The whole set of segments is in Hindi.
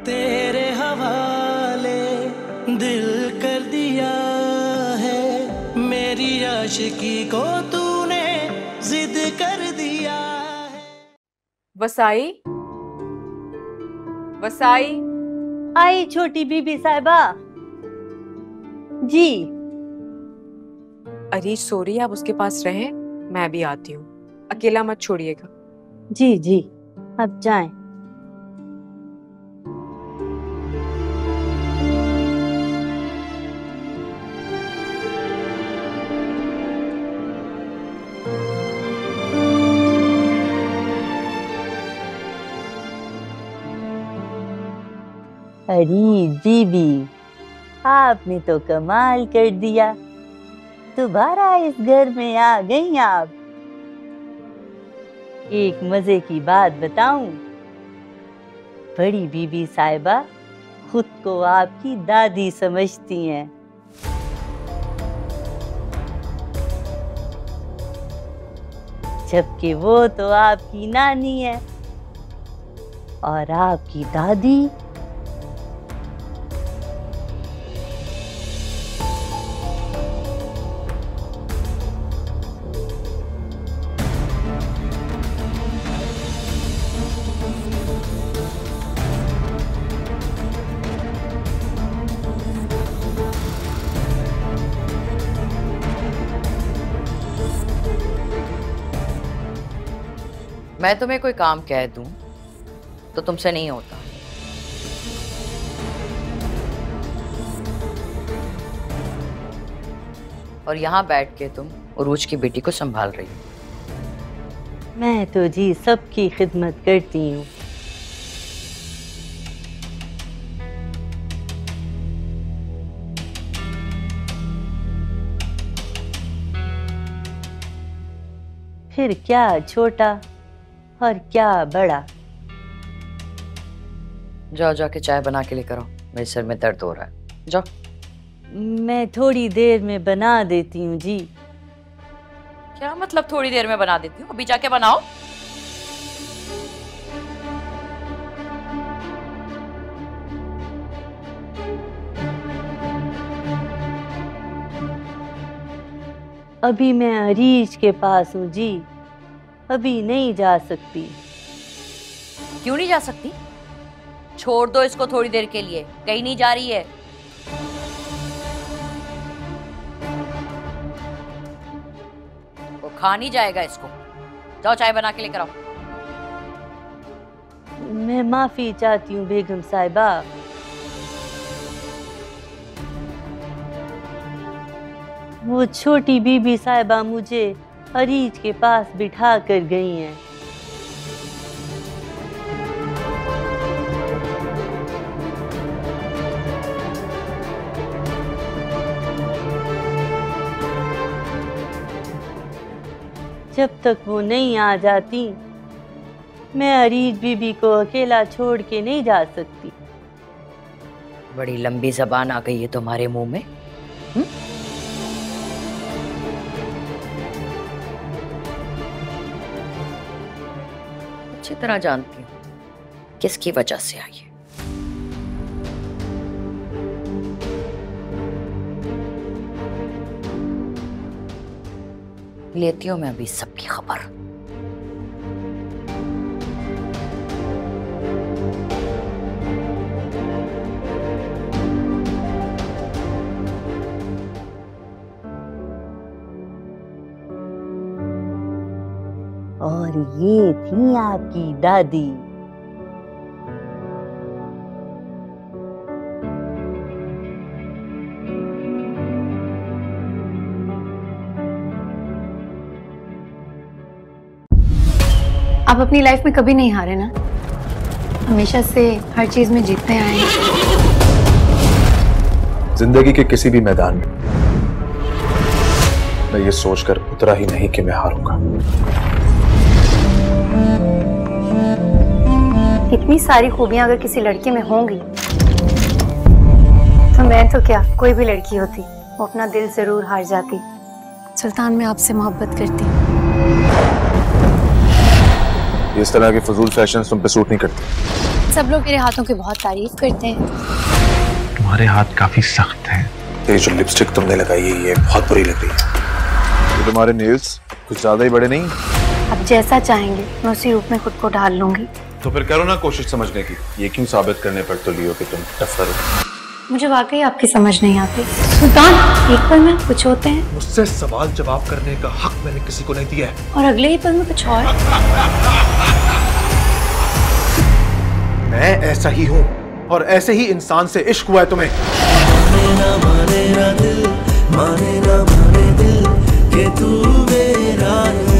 तेरे हवाले दिल कर दिया है, मेरी आशिकी को तूने जिद कर दिया है। वसाई, वसाई। आई छोटी बीबी साहिबा जी। अरीज सो रही है, आप उसके पास रहें, मैं भी आती हूँ, अकेला मत छोड़िएगा। जी जी, अब जाएं। अरे बीबी, आपने तो कमाल कर दिया, दोबारा इस घर में आ गई आप। एक मजे की बात बताऊं, बड़ी बीबी साहिबा खुद को आपकी दादी समझती हैं। जबकि वो तो आपकी नानी है और आपकी दादी मैं तुम्हें कोई काम कह दूं तो तुमसे नहीं होता। और यहाँ बैठ के तुम उरूज की बेटी को संभाल रही हो। मैं तो जी सबकी खिदमत करती हूँ। फिर क्या छोटा और क्या बड़ा। जाओ जाके चाय बना के लेकर आओ, मेरे सिर में दर्द हो रहा है। जाओ। मैं थोड़ी देर में बना देती हूँ जी। क्या मतलब थोड़ी देर में बना देती हूँ? अभी जाके बनाओ। अभी मैं अरीज के पास हूँ जी, अभी नहीं जा सकती। क्यों नहीं जा सकती? छोड़ दो इसको थोड़ी देर के लिए, कहीं नहीं जा रही है। वो खा नहीं जाएगा इसको। जाओ चाय बना के लेकर आओ। मैं माफी चाहती हूँ बेगम साहिबा। वो छोटी बीबी साहिबा मुझे अरीज के पास बिठा कर गई हैं। जब तक वो नहीं आ जाती, मैं अरीज बीबी को अकेला छोड़ के नहीं जा सकती। बड़ी लंबी जबान आ गई है तुम्हारे मुंह में। अच्छी तरह जानती हूँ किसकी वजह से आई है। लेती हूँ मैं अभी सबकी खबर। और ये थी आपकी दादी। आप अपनी लाइफ में कभी नहीं हारे ना, हमेशा से हर चीज में जीतते आए हैं। जिंदगी के किसी भी मैदान में मैं ये सोचकर उतरा ही नहीं कि मैं हारूंगा। इतनी सारी खूबियां अगर किसी लड़के में होंगी तो मैं तो क्या, कोई भी लड़की होती वो अपना दिल जरूर हार जाती। सुल्तान, मैं आपसे मोहब्बत करती हूँ। ये इस तरह के फजूल फैशन तुम पे सूट नहीं करते। सब लोग मेरे हाथों की बहुत तारीफ करते हैं। तुम्हारे हाथ काफी सख्त हैं। ये जो लिपस्टिक तुमने लगाई है ये बहुत बुरी लग रही है। ये तुम्हारे नेल्स कुछ ज्यादा ही बड़े नहीं? आप जैसा चाहेंगे मैं उसी रूप में खुद को ढाल लूंगी। तो फिर करो ना कोशिश समझने की। ये क्यों साबित करने पर तो लियो कि तुम टफर हो। मुझे वाकई आपकी समझ नहीं आती। सुल्तान, एक पल में कुछ होते हैं मुझसे सवाल जवाब करने का हक मैंने किसी को नहीं दिया है। और अगले ही पल में कुछ और। मैं ऐसा ही हूँ और ऐसे ही इंसान से इश्क हुआ है तुम्हें। माने ना माने दिल कि तू मेरा नहीं।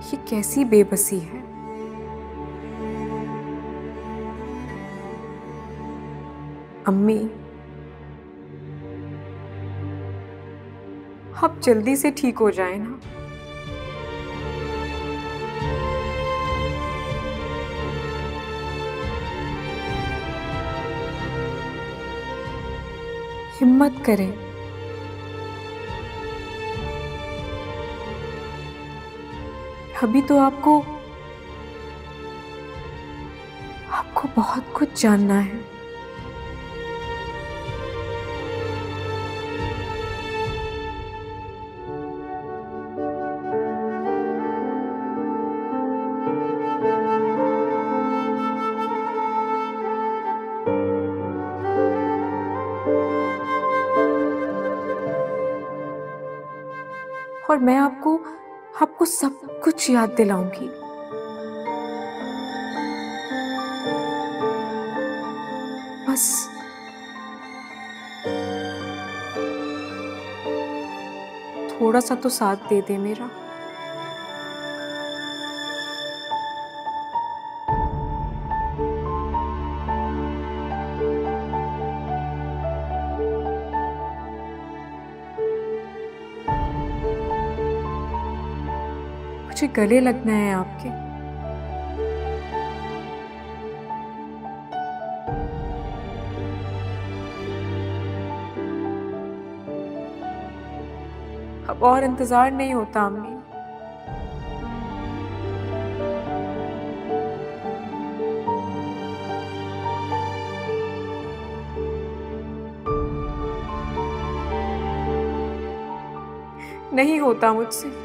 ये कैसी बेबसी है। अम्मी, आप जल्दी से ठीक हो जाए ना। हिम्मत करें। अभी तो आपको बहुत कुछ जानना है। और मैं आपको सब कुछ याद दिलाऊंगी। बस थोड़ा सा तो साथ दे दे मेरा। मुझे गले लगना है आपके। अब और इंतजार नहीं होता अम्मी। नहीं होता मुझसे।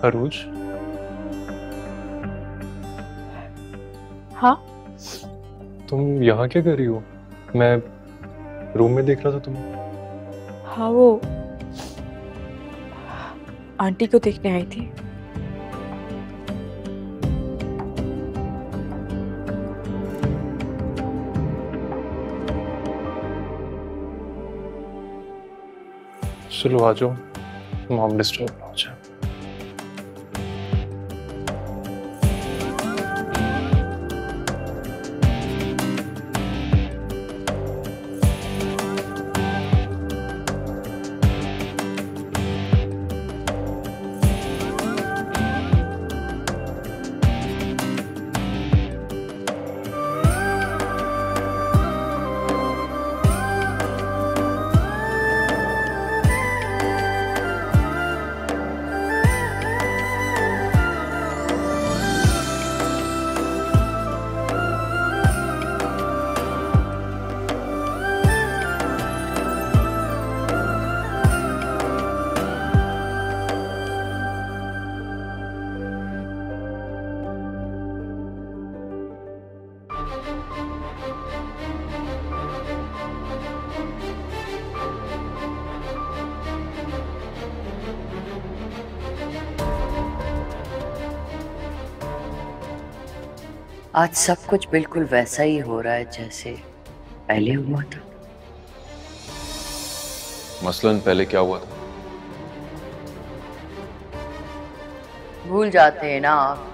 अरूज, हाँ, तुम यहाँ क्या कर रही हो? मैं रूम में देख रहा था तुम्हें। हाँ, वो आंटी को देखने आई थी। चलो आ जाओ, मॉम डिस्टर्ब ना हो जाए। आज सब कुछ बिल्कुल वैसा ही हो रहा है जैसे पहले हुआ था। मसलन पहले क्या हुआ था? भूल जाते हैं ना आप।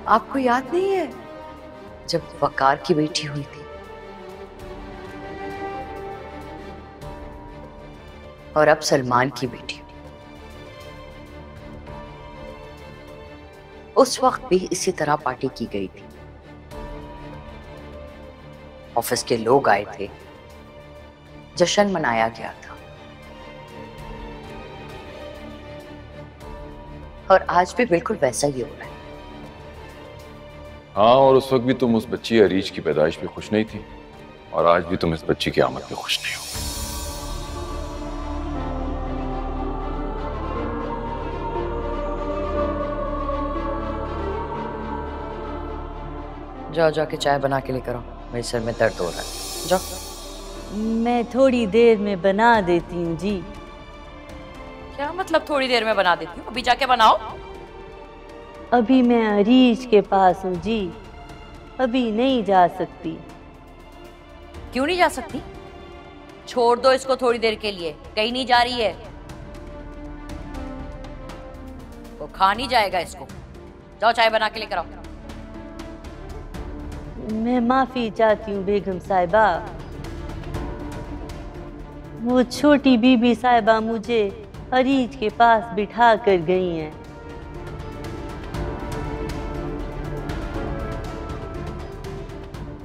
आपको याद नहीं है जब वकार की बेटी हुई थी और अब सलमान की बेटी हुई। उस वक्त भी इसी तरह पार्टी की गई थी। ऑफिस के लोग आए थे, जश्न मनाया गया था। और आज भी बिल्कुल वैसा ही हो रहा है। हाँ, और उस वक्त भी तुम उस बच्ची अरीज की पैदाइश पे खुश नहीं थी, और आज भी तुम इस बच्ची की आमद पे खुश नहीं हो। जाओ जाके चाय बना के लेकर आओ, मेरे सर में दर्द हो रहा है। जाओ। मैं थोड़ी देर में बना देती हूँ जी। क्या मतलब थोड़ी देर में बना देती हूँ? अभी जाके बनाओ। अभी मैं अरीज के पास हूँ जी, अभी नहीं जा सकती। क्यों नहीं जा सकती? छोड़ दो इसको थोड़ी देर के लिए, कहीं नहीं जा रही है। वो खा नहीं जाएगा इसको। जाओ चाय बना के लेकर आओ। मैं माफी चाहती हूँ बेगम साहिबा। वो छोटी बीबी साहिबा मुझे अरीज के पास बिठा कर गई हैं।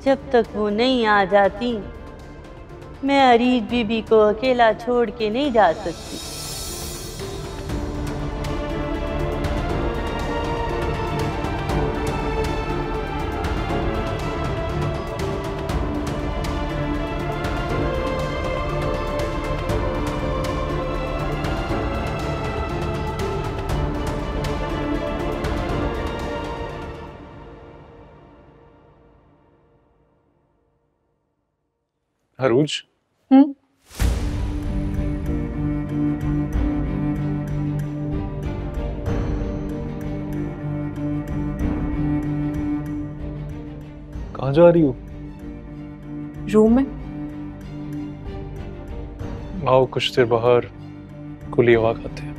जब तक वो नहीं आ जाती, मैं अरीज बीबी को अकेला छोड़ के नहीं जा सकती। अरूज, कहाँ जा रही हो? रूम में। आओ कुछ देर बाहर खुली हवा खाते हैं।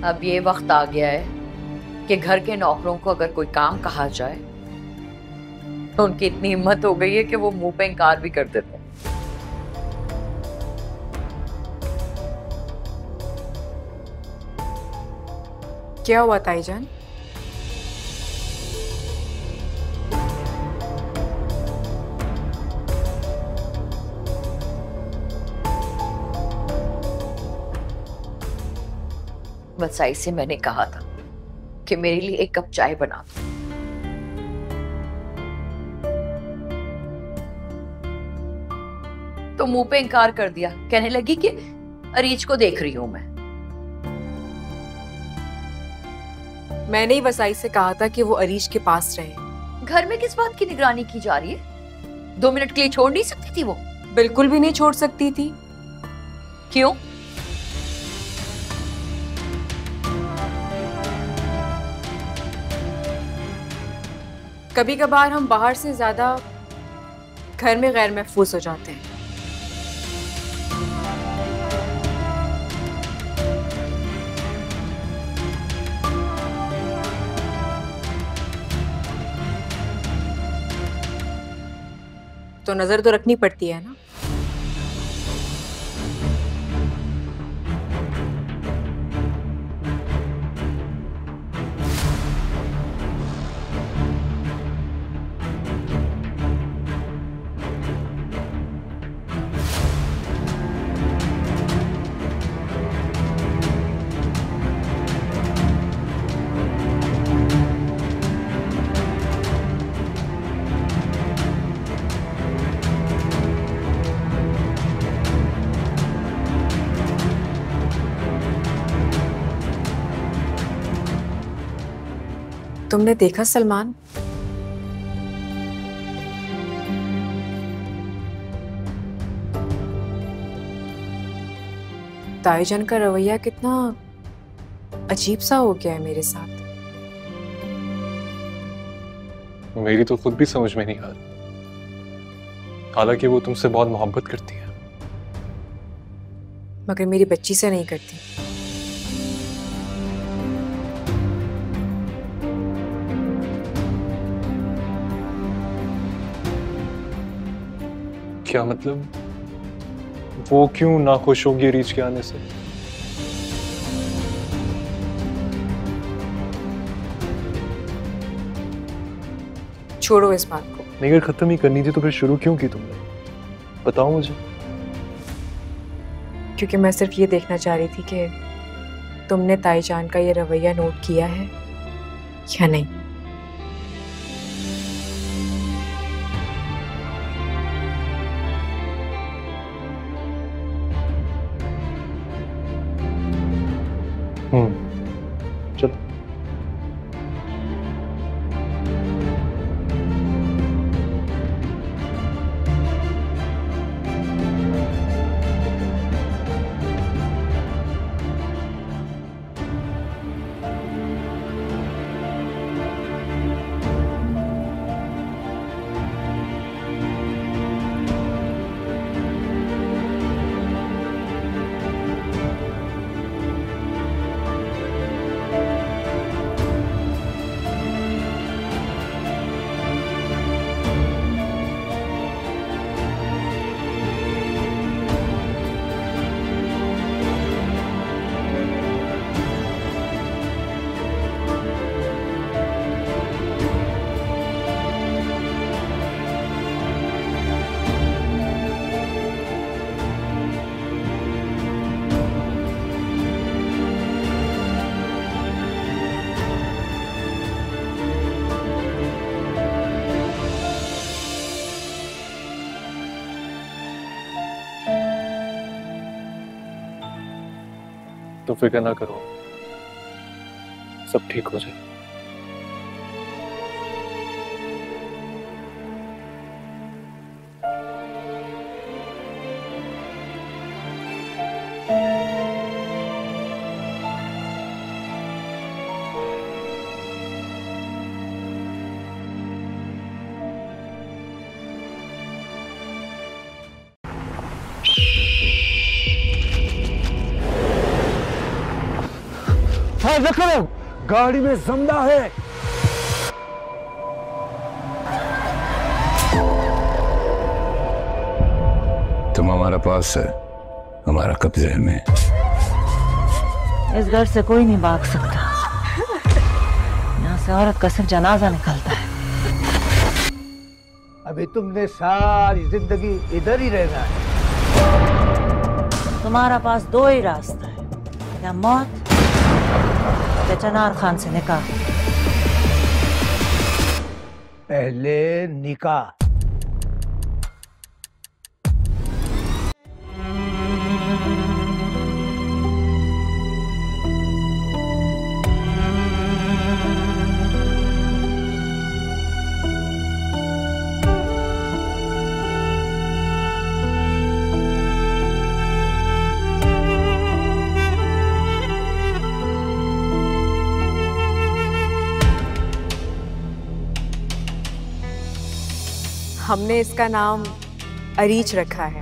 अब ये वक्त आ गया है कि घर के नौकरों को अगर कोई काम कहा जाए तो उनकी इतनी हिम्मत हो गई है कि वो मुंह पे इनकार भी कर देते हैं। क्या हुआ ताईजान? वसाई से मैंने कहा था कि मेरे लिए एक कप चाय बना दो। तो मुंह पे इनकार कर दिया, कहने लगी कि अरीज को देख रही हूं मैं। मैंने ही वसाई से कहा था कि वो अरीज के पास रहे। घर में किस बात की निगरानी की जा रही है? 2 मिनट के लिए छोड़ नहीं सकती थी वो? बिल्कुल भी नहीं छोड़ सकती थी। क्यों? कभी कभार हम बाहर से ज्यादा घर में गैर महफूज हो जाते हैं। तो नजर तो रखनी पड़ती है ना। तुमने देखा सलमान, ताईजान का रवैया कितना अजीब सा हो गया है मेरे साथ। मेरी तो खुद भी समझ में नहीं आ रही। हालांकि वो तुमसे बहुत मोहब्बत करती है, मगर मेरी बच्ची से नहीं करती। क्या मतलब? वो क्यों नाखुश होगी रीच के आने से? छोड़ो इस बात को। नहीं, अगर खत्म ही करनी थी तो फिर शुरू क्यों की तुमने? बताओ मुझे। क्योंकि मैं सिर्फ ये देखना चाह रही थी कि तुमने ताईजान का ये रवैया नोट किया है या नहीं। चलो। तो फिक्र ना करो, सब ठीक हो जाए। फायर करो, गाड़ी में जिंदा है। तुम हमारा पास है, हमारा कब्जे में। इस घर से कोई नहीं भाग सकता। यहाँ से औरत का सिर्फ जनाजा निकलता है। अभी तुमने सारी जिंदगी इधर ही रहना है। तुम्हारा पास दो ही रास्ता है, या मौत या चनार खान से निकाह। पहले निकाह। हमने इसका नाम अरीच रखा है।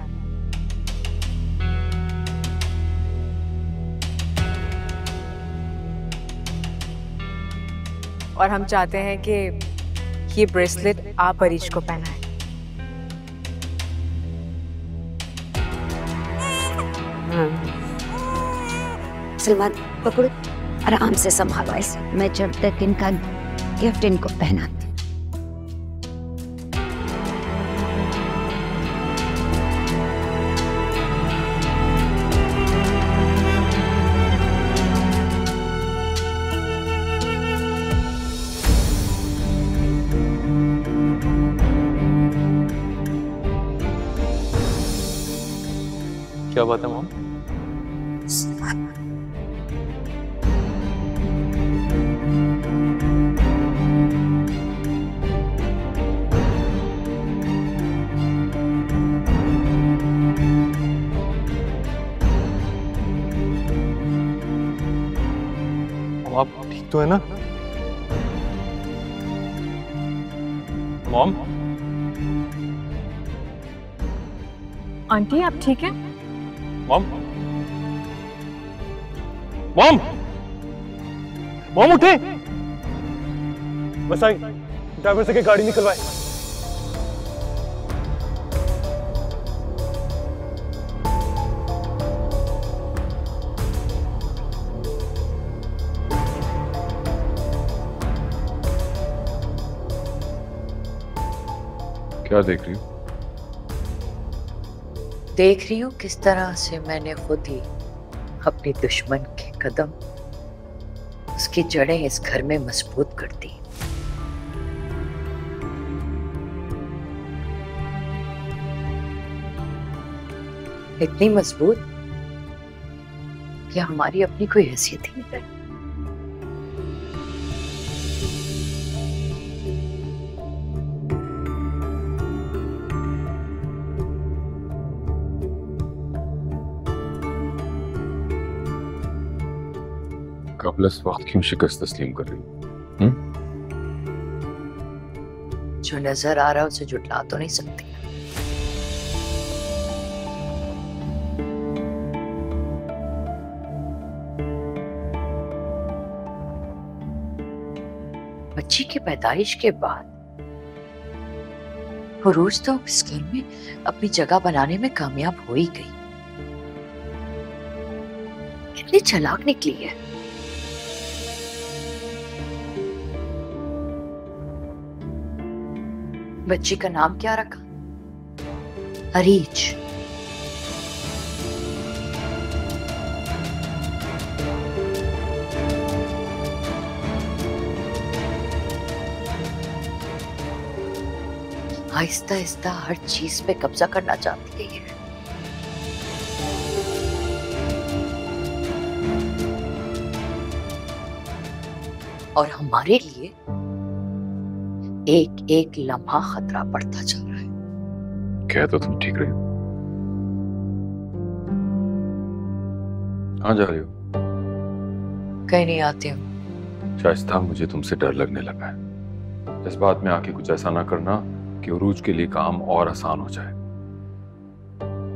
और हम चाहते हैं कि ये ब्रेसलेट आप अरीच को पहनाएं। सलमान पकड़ो, आराम से संभालो इसे। मैं जब तक इनका गिफ्ट इनको पहनाती। क्या बात है मॉम? तो है ना? मॉम? आंटी आप ठीक है? मॉम? मॉम? मॉम उठे! बस आई, ड्राइवर से के गाड़ी निकलवाए। क्या देख रही हो? देख रही हूँ किस तरह से मैंने खुद ही अपने दुश्मन के कदम, उसकी जड़ें इस घर में मजबूत कर दी। इतनी मजबूत कि हमारी अपनी कोई हैसियत ही नहीं रही। कबल इस वक्त क्यों शिकस्त तस्लीम कर रही हो? जो नजर आ रहा है उसे जुटला तो नहीं सकती। बच्ची की पैदाइश के बाद फरोज तो इस घर में अपनी जगह बनाने में कामयाब हो ही गई। कितनी चालाक निकली है। बच्ची का नाम क्या रखा? अरीज। आहिस्ता आहिस्ता हर चीज पे कब्जा करना चाहती है ये। और हमारे लिए एक एक लम्हा खतरा बढ़ता चल रहा है। कह तो तुम ठीक रही हो। कहाँ जा रही हो? कहीं नहीं आती हूँ। शाइस्ता, मुझे तुमसे डर लगने लगा है। इस बात में आके कुछ ऐसा ना करना कि उरूज के लिए काम और आसान हो जाए।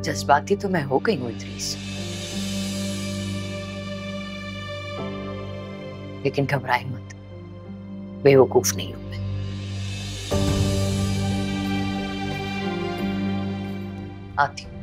जज्बाती तो मैं हो गई हूँ इद्रीस, लेकिन घबराए मत, बेवकूफ नहीं हूं मैं। आती हूँ।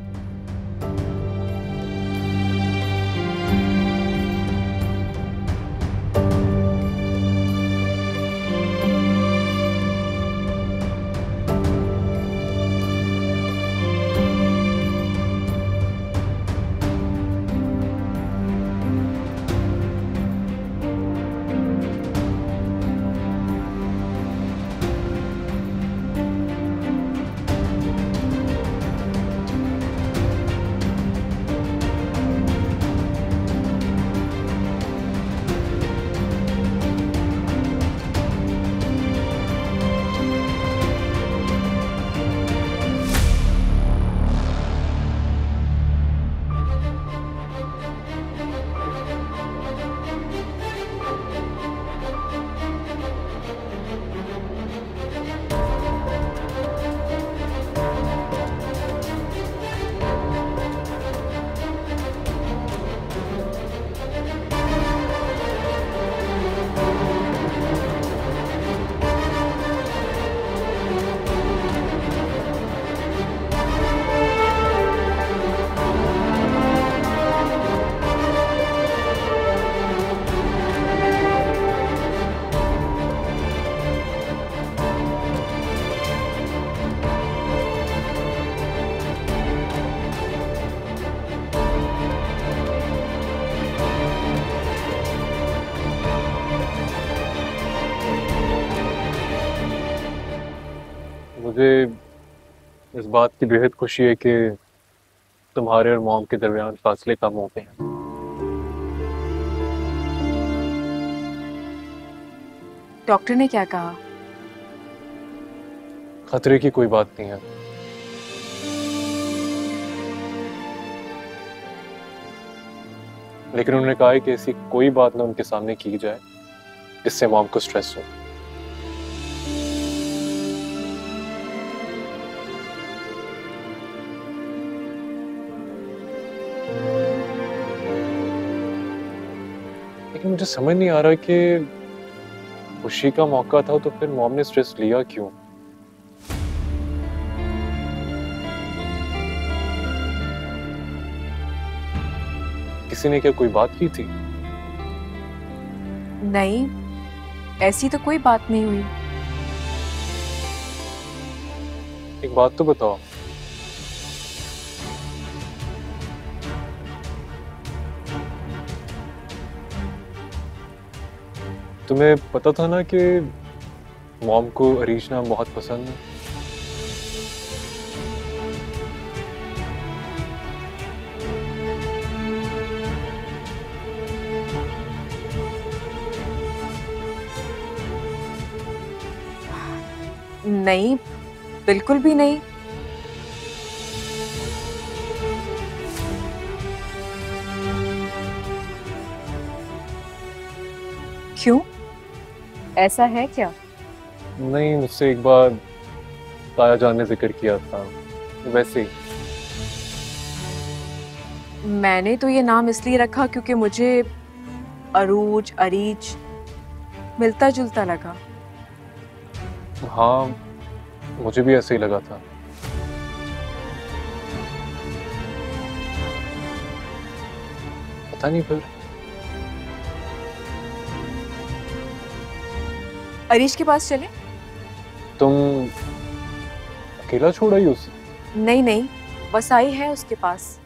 मुझे इस बात की बेहद खुशी है कि तुम्हारे और मॉम के दरमियान फासले कम हो गए हैं। डॉक्टर ने क्या कहा? खतरे की कोई बात नहीं है। लेकिन उन्होंने कहा है कि ऐसी कोई बात ना उनके सामने की जाए इससे मॉम को स्ट्रेस हो। लेकिन मुझे समझ नहीं आ रहा कि खुशी का मौका था तो फिर मॉम ने स्ट्रेस लिया क्यों? किसी ने क्या कोई बात की थी? नहीं, ऐसी तो कोई बात नहीं हुई। एक बात तो बताओ, तुम्हें पता था ना कि मॉम को अरीश नाम बहुत पसंद है? नहीं, बिल्कुल भी नहीं। क्यों? ऐसा है क्या? नहीं, मुझसे एक बार ताया जान ने जिक्र किया था, वैसे ही। मैंने तो ये नाम इसलिए रखा क्योंकि मुझे अरूज, अरीज मिलता जुलता लगा। हाँ, मुझे भी ऐसे ही लगा था। पता नहीं फिर। अरीश के पास चले? तुम अकेला छोड़ आई उसे? नहीं नहीं, वसाई है उसके पास।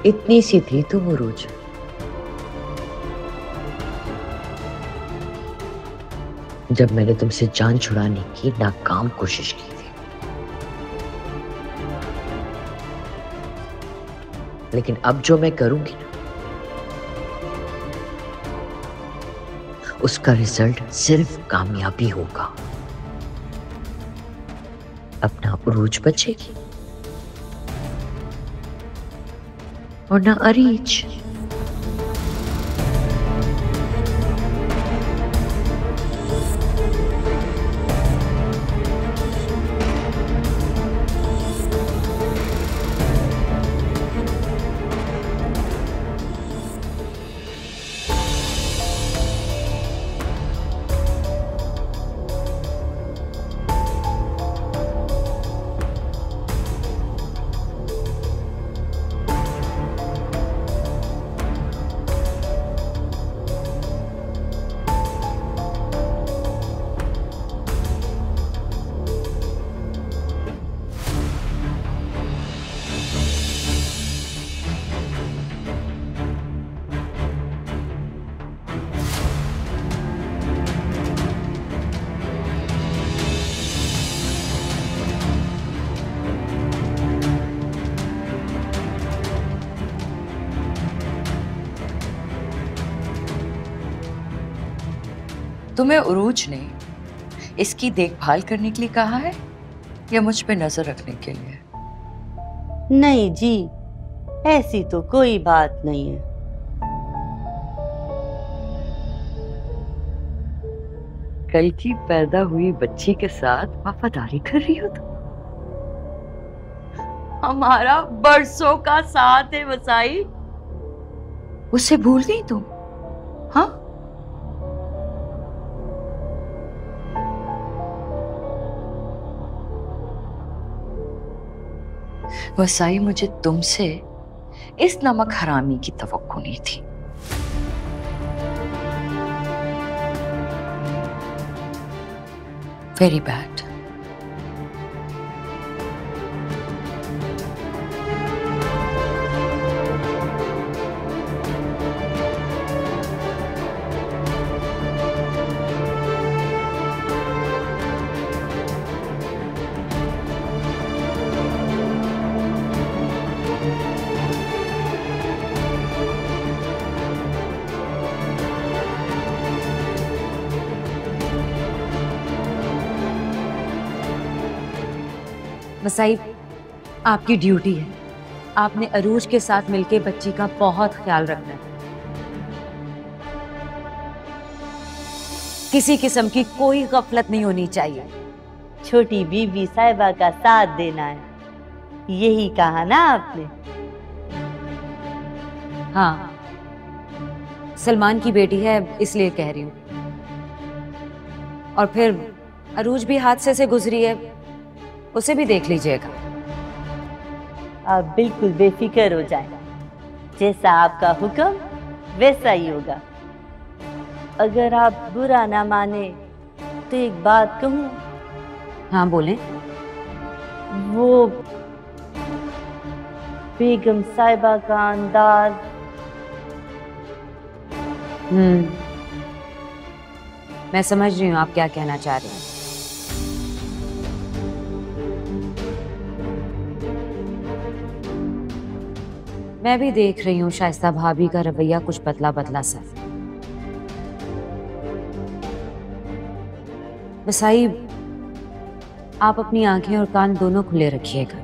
इतनी सी थी तो वो रोज। जब मैंने तुमसे जान छुड़ाने की नाकाम कोशिश की थी, लेकिन अब जो मैं करूंगी ना, उसका रिजल्ट सिर्फ कामयाबी होगा। अपना उरूज बचेगी और ना अरीज। तुम्हें उरूज ने इसकी देखभाल करने के लिए कहा है या मुझ पे नजर रखने के लिए? नहीं जी, ऐसी तो कोई बात नहीं है। कल की पैदा हुई बच्ची के साथ वफादारी कर रही हो तुम? हमारा बरसों का साथ है वसाई, उसे भूल गई तुम? हाँ, वसाई मुझे तुमसे इस नमक हरामी की तवक्को नहीं थी। Very bad. वसाई, आपकी ड्यूटी है, आपने अरूज के साथ मिलकर बच्ची का बहुत ख्याल रखना है। किसी किस्म की कोई गफलत नहीं होनी चाहिए। छोटी बीबी साहिबा का साथ देना है, यही कहा ना आपने? हाँ, सलमान की बेटी है इसलिए कह रही हूँ। और फिर अरूज भी हादसे से गुजरी है, उसे भी देख लीजिएगा। आप बिल्कुल बेफिक्र हो जाएं, जैसा आपका हुक्म वैसा ही होगा। अगर आप बुरा ना माने तो एक बात कहूँ? हाँ बोलें। वो बेगम साहिबा का अंदाज। मैं समझ रही हूँ आप क्या कहना चाह रही हैं। मैं भी देख रही हूँ शाइस्ता भाभी का रवैया कुछ बदला बदला सा। वसाई, आप अपनी आंखें और कान दोनों खुले रखिएगा।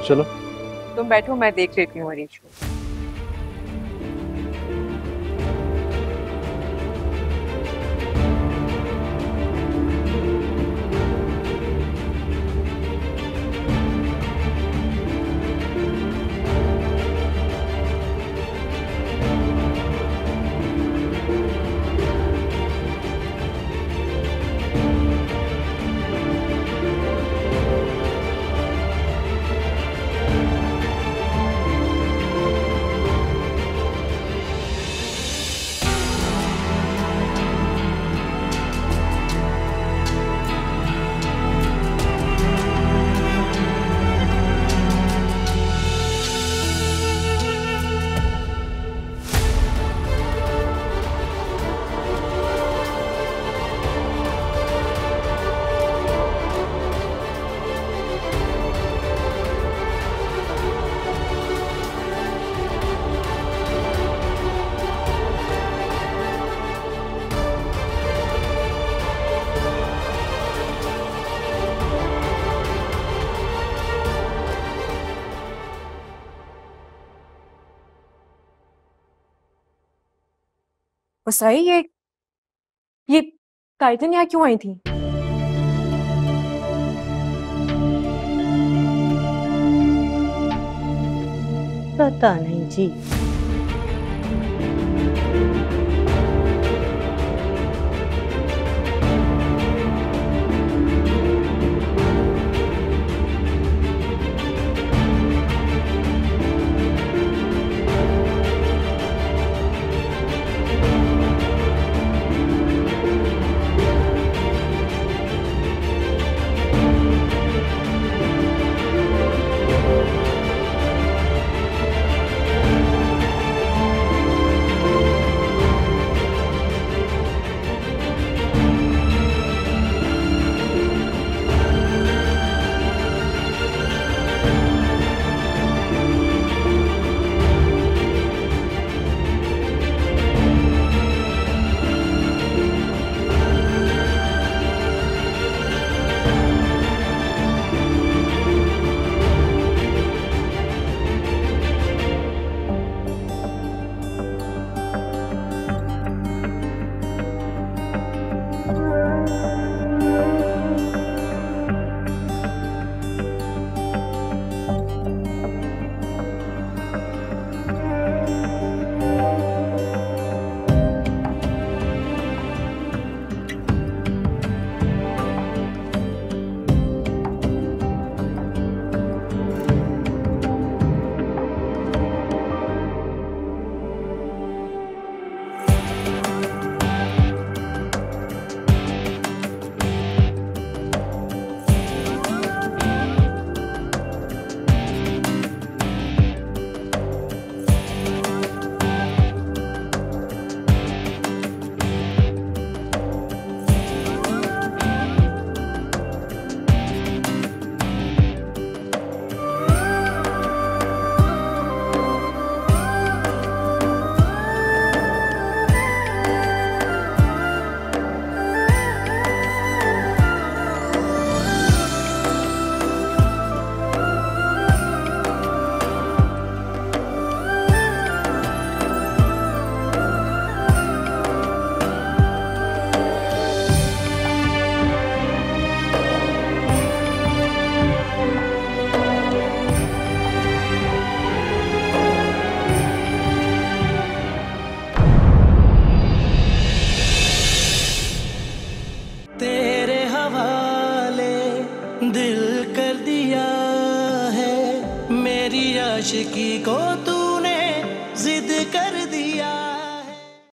चलो तुम बैठो, मैं देख लेती हूँ अरीज को। वसाई, ये कायतन यहाँ क्यों आई थी? पता नहीं जी। इश्की को तू